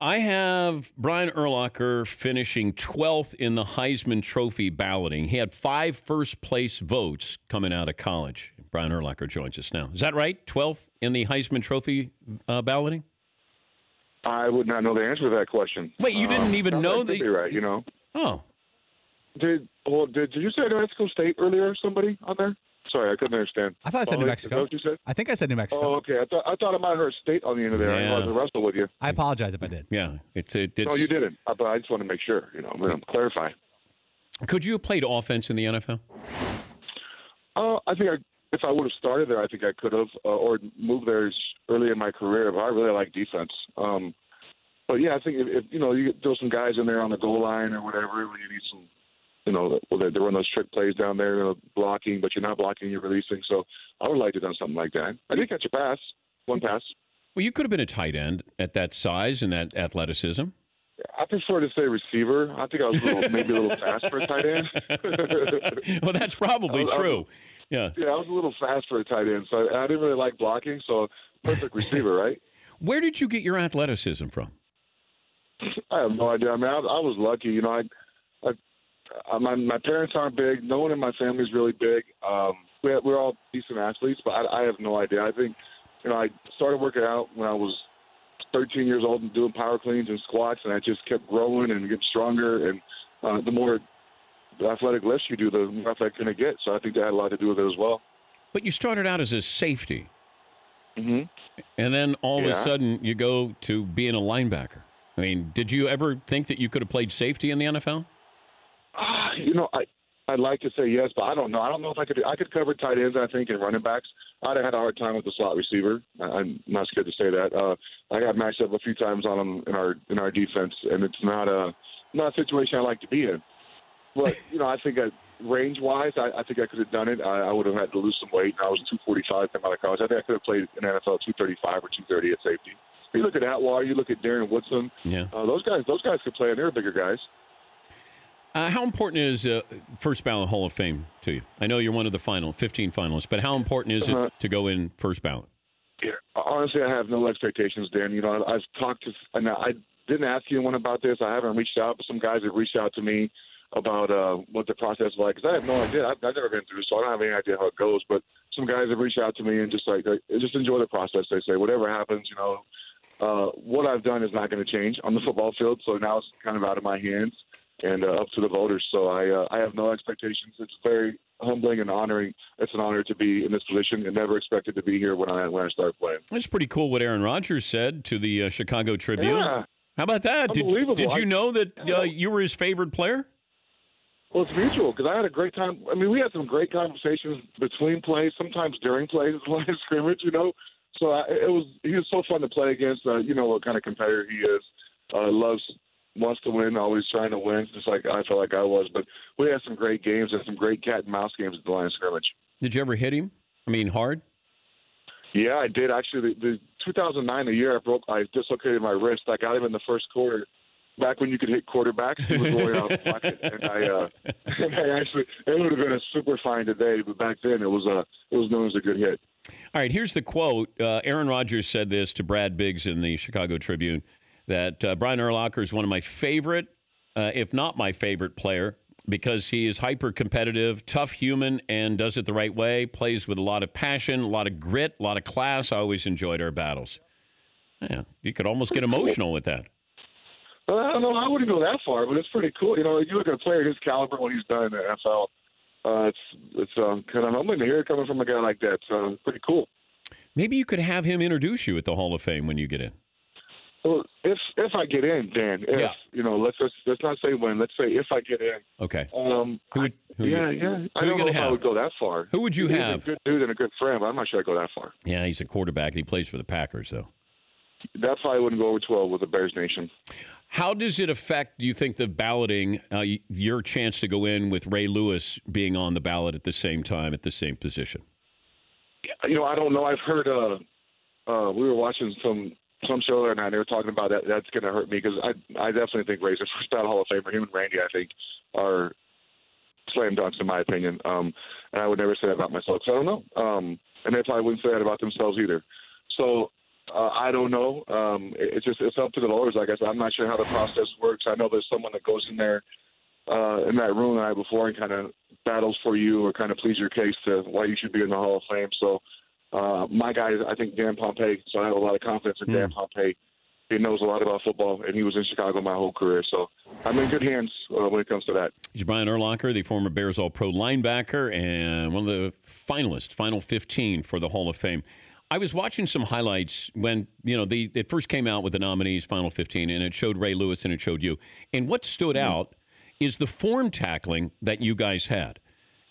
I have Brian Urlacher finishing 12th in the Heisman Trophy balloting. He had 5 first-place votes coming out of college. Brian Urlacher joins us now. Is that right? 12th in the Heisman Trophy balloting? I would not know the answer to that question. Wait, you didn't even know that? Could be right, you know. Oh. Did you say New Mexico State earlier, somebody on there? Sorry, I couldn't understand. I thought I said New Mexico. Is that what you said? I think I said New Mexico. Oh, okay. I thought I might have heard state on the end of there. Yeah. I was wrestle with you. I apologize if I did. Yeah. It's No, you didn't. But I just want to make sure, clarify. Could you have played offense in the NFL? I think if I would have started there, I think I could have, or moved there early in my career. But I really like defense. But yeah, I think if you throw some guys in there on the goal line or whatever, when you need some, they run those trick plays down there, blocking, but you're not blocking, you're releasing. So I would like to have done something like that. I did catch a pass, one pass. Well, you could have been a tight end at that size and that athleticism. I prefer to say receiver. I think I was maybe a little fast for a tight end. Well, that's probably true. Yeah, I was a little fast for a tight end, so I didn't really like blocking. So perfect receiver, right? Where did you get your athleticism from? I have no idea. I mean, I was lucky. My parents aren't big. No one in my family is really big. We're all decent athletes, but I have no idea. I think, I started working out when I was 13 years old and doing power cleans and squats, and I just kept growing and getting stronger. And the more athletic lifts you do, the more athletic you're going to get. So I think that had a lot to do with it as well. But you started out as a safety. Mm-hmm. And then all of a sudden you go to being a linebacker. I mean, did you ever think that you could have played safety in the NFL? I'd like to say yes, but I don't know. I don't know if I could. I could cover tight ends, I think, and running backs. I'd have had a hard time with the slot receiver. I'm not scared to say that. I got matched up a few times on them in our defense, and it's not a situation I like to be in. But I think range-wise, I think I could have done it. I would have had to lose some weight. I was 245 coming out of college. I think I could have played in NFL 235 or 230 at safety. You look at Atwater, you look at Darren Woodson. Yeah, those guys could play, and they're bigger guys. How important is first ballot Hall of Fame to you? I know you're one of the 15 finalists, but how important is it to go in first ballot? Yeah, honestly, I have no expectations, Dan. I've talked to, and I didn't ask anyone about this. I haven't reached out, but some guys have reached out to me about what the process is like, because I have no idea. I've never been through, so I don't have any idea how it goes. But some guys have reached out to me and just enjoy the process. They say whatever happens, what I've done is not going to change on the football field. So now it's kind of out of my hands and up to the voters. So I have no expectations. It's very humbling and honoring. It's an honor to be in this position, and never expected to be here when I started playing. That's pretty cool what Aaron Rodgers said to the Chicago Tribune. Yeah. How about that? Did you know that you were his favorite player? Well, it's mutual, because I had a great time. I mean, we had some great conversations between plays, sometimes during plays, line of scrimmage, So he was so fun to play against. What kind of competitor he is. Wants to win, always trying to win, just like I felt like I was. But we had some great games and some great cat and mouse games at the line of scrimmage. Did you ever hit him? I mean, hard? Yeah, I did. Actually, the 2009, the year I dislocated my wrist. I got him in the first quarter. Back when you could hit quarterbacks, he was going out of the pocket, and I actually, it would have been a super fine today, but back then it was known as a good hit. All right, here's the quote. Aaron Rodgers said this to Brad Biggs in the Chicago Tribune, that Brian Urlacher is one of my favorite, if not my favorite player, because he is hyper-competitive, tough human, and does it the right way, plays with a lot of passion, a lot of grit, a lot of class. I always enjoyed our battles. Yeah, you could almost get emotional with that. I don't know. I wouldn't go that far, but it's pretty cool. You look at a player his caliber, what he's done in the NFL. It's kind of humbling to hear it coming from a guy like that. So pretty cool. Maybe you could have him introduce you at the Hall of Fame when you get in. Well, if I get in, Dan, let's not say when. Let's say if I get in. Okay. I don't know if I would go that far. Who would you have? He's a good dude and a good friend, but I'm not sure I'd go that far. Yeah, he's a quarterback and he plays for the Packers, though. That probably wouldn't go over too well with the Bears Nation. How does it affect, do you think, the balloting, your chance to go in with Ray Lewis being on the ballot at the same time, at the same position? I don't know. I've heard we were watching some show the other night, and they were talking about that. That's going to hurt me, because I definitely think Ray's a first ballot Hall of Famer. Him and Randy, I think, are slam dunks in my opinion. And I would never say that about myself, because I don't know. And they probably wouldn't say that about themselves either. So I don't know. It's up to the lawyers. Like I said, I'm not sure how the process works. I know there's someone that goes in there in that room the night before and kind of battles for you or kind of pleads your case to why you should be in the Hall of Fame. So my guy is, I think, Dan Pompei. So I have a lot of confidence in Dan Pompei. He knows a lot about football, and he was in Chicago my whole career. So I'm in good hands when it comes to that. He's Brian Urlacher, the former Bears All-Pro linebacker and one of the finalists, Final 15 for the Hall of Fame. I was watching some highlights when, it first came out with the nominees, Final 15, and it showed Ray Lewis and it showed you. And what stood out is the form tackling that you guys had.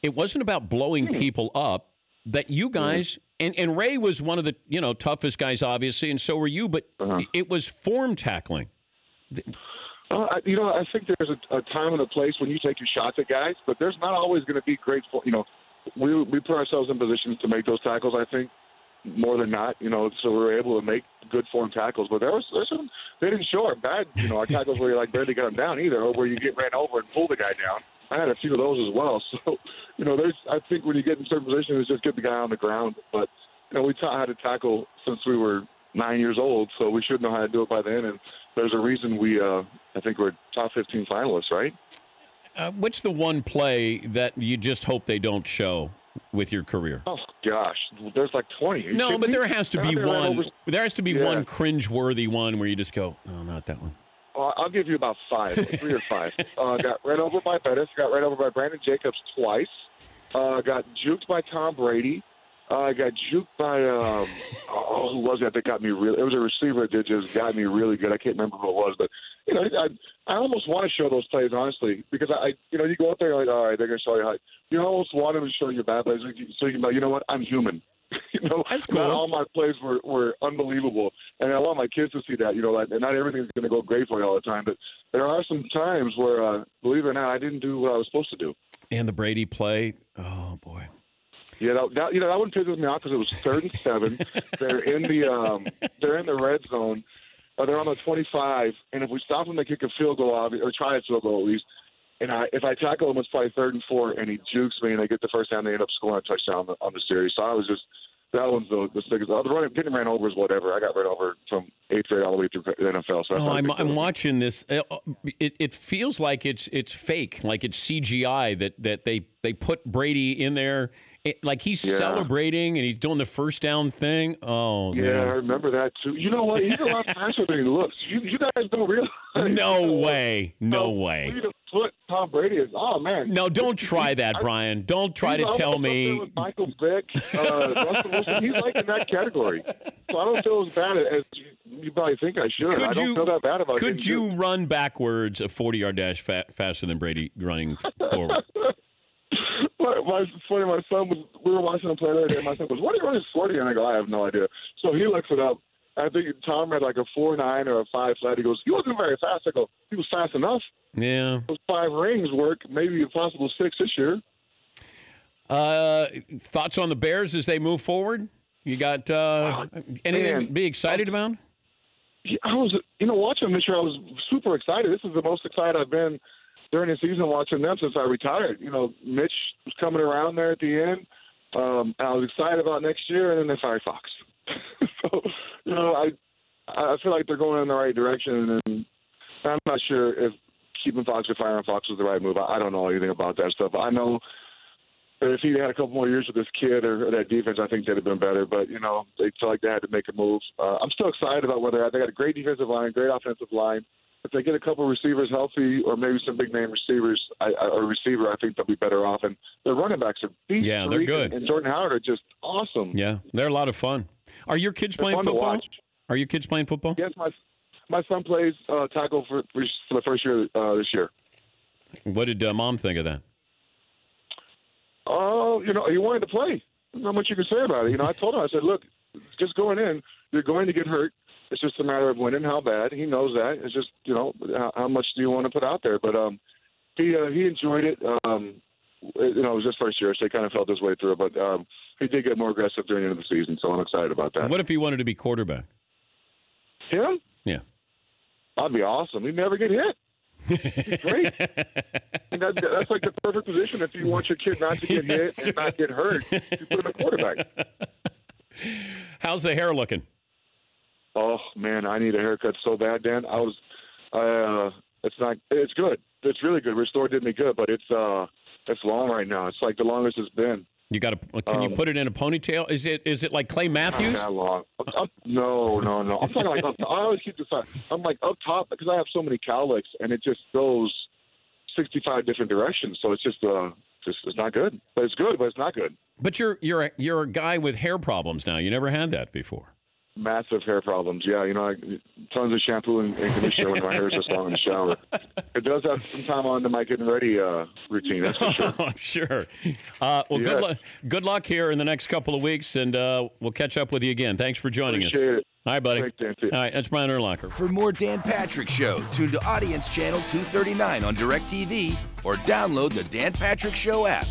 It wasn't about blowing people up, that you guys, and Ray was one of the, toughest guys, obviously, and so were you, but it was form tackling. I think there's a time and a place when you take your shots at guys, but there's not always going to be great, we put ourselves in positions to make those tackles, I think, more than not, so we were able to make good form tackles. But there's some, they didn't show our bad, our tackles where you barely got them down either, or where you get ran over and pull the guy down. I had a few of those as well. So, I think when you get in certain positions, it's just get the guy on the ground. But, we taught how to tackle since we were 9 years old, so we should know how to do it by then. And there's a reason I think we're top 15 finalists, right? What's the one play that you just hope they don't show with your career? Oh gosh, there's like 20. No, but there has to be one. There has to be one cringe-worthy one where you just go, "Oh, not that one." I'll give you about 5, 3 or 5. Got ran over by Bettis. Got ran over by Brandon Jacobs twice. Got juked by Tom Brady. Got juked by who was that got me really? It was a receiver that just got me really good. I can't remember who it was, but I almost want to show those plays honestly because you go out there and like, all right, they're gonna show you how. You almost want them to show you bad plays so you can go, you know what, I'm human. That's cool. Not all my plays were unbelievable, and I want my kids to see that. And not everything's going to go great for you all the time, but there are some times where, believe it or not, I didn't do what I was supposed to do. And the Brady play, oh boy. Yeah, that one pisses me off because it was 3rd and 7. They're in the red zone. They're on the 25, and if we stop them, they kick a field goal, or try a field goal at least. And if I tackle him, it's probably 3rd and 4, and he jukes me, and they get the first down. They end up scoring a touchdown on the series. So I was just that one's the biggest. Getting ran over is whatever. I got ran over from 8th grade all the way through the NFL. So I'm watching this. It feels like it's fake, like it's CGI that they put Brady in there. Like he's celebrating and he's doing the first down thing. Oh, yeah, man. I remember that too. You know what? He's a lot faster than he looks. You guys don't realize. No way. No way. To put Tom Brady is. Oh man. No, don't try that, Brian. Don't try to tell me. With Michael Vick, Russell Wilson, he's like in that category. So I don't feel as bad as you probably think I should. I don't feel that bad about it. Could you run backwards a 40-yard dash faster than Brady running forward? Funny, my son we were watching him play the other day. My son goes, "What are you running 40?" And I go, "I have no idea." So he looks it up. I think Tom had like a 4.9 or a 5 flat. He goes, "He wasn't very fast." I go, "He was fast enough." Yeah. Those 5 rings work. Maybe a possible 6 this year. Thoughts on the Bears as they move forward? You got anything to be excited about? Yeah, I was, watching them this year. I was super excited. This is the most excited I've been during the season watching them since I retired. Mitch was coming around there at the end. I was excited about next year, and then they fired Fox. So, I feel like they're going in the right direction, and I'm not sure if keeping Fox or firing Fox was the right move. I don't know anything about that stuff. I know that if he had a couple more years with this kid or that defense, I think they'd have been better. But, they felt like they had to make a move. I'm still excited about where they're at. They got a great defensive line, great offensive line. If they get a couple receivers healthy, or maybe some big name receivers, I think they'll be better off. And their running backs are beast. Yeah, they're good. And Jordan Howard are just awesome. Yeah, they're a lot of fun. Are your kids playing football? Are your kids playing football? Yes, my son plays tackle for the first year this year. What did Mom think of that? Oh, he wanted to play. There's not much you can say about it. I told him, I said, look, just going in, you're going to get hurt. It's just a matter of winning. How bad? He knows that. It's just, how much do you want to put out there? But he enjoyed it. It was his first year, so he kind of felt his way through it. But he did get more aggressive during the end of the season, so I'm excited about that. What if he wanted to be quarterback? Him? Yeah. That'd be awesome. He'd never get hit. He's great. That's like the perfect position if you want your kid not to get hit and not get hurt. You put him at quarterback. How's the hair looking? Oh man, I need a haircut so bad, Dan. It's good. It's really good. Restore did me good, but it's long right now. It's like the longest it's been. You got to? Can you put it in a ponytail? Is it like Clay Matthews? Not that long. No. I'm talking like I always keep this. I'm like up top because I have so many cowlicks, and it just goes 65 different directions. So it's just it's not good. But it's good, but it's not good. But you're a guy with hair problems now. You never had that before. Massive hair problems. Yeah, tons of shampoo and conditioner when my hair is just long in the shower. It does have some time on to my getting ready routine. That's for sure. I'm sure. Well, good luck here in the next couple of weeks, and we'll catch up with you again. Thanks for joining us. Appreciate it. All right, buddy. Thanks, Dan. All right, that's Brian Urlacher. For more Dan Patrick Show, tune to Audience Channel 239 on DirecTV or download the Dan Patrick Show app.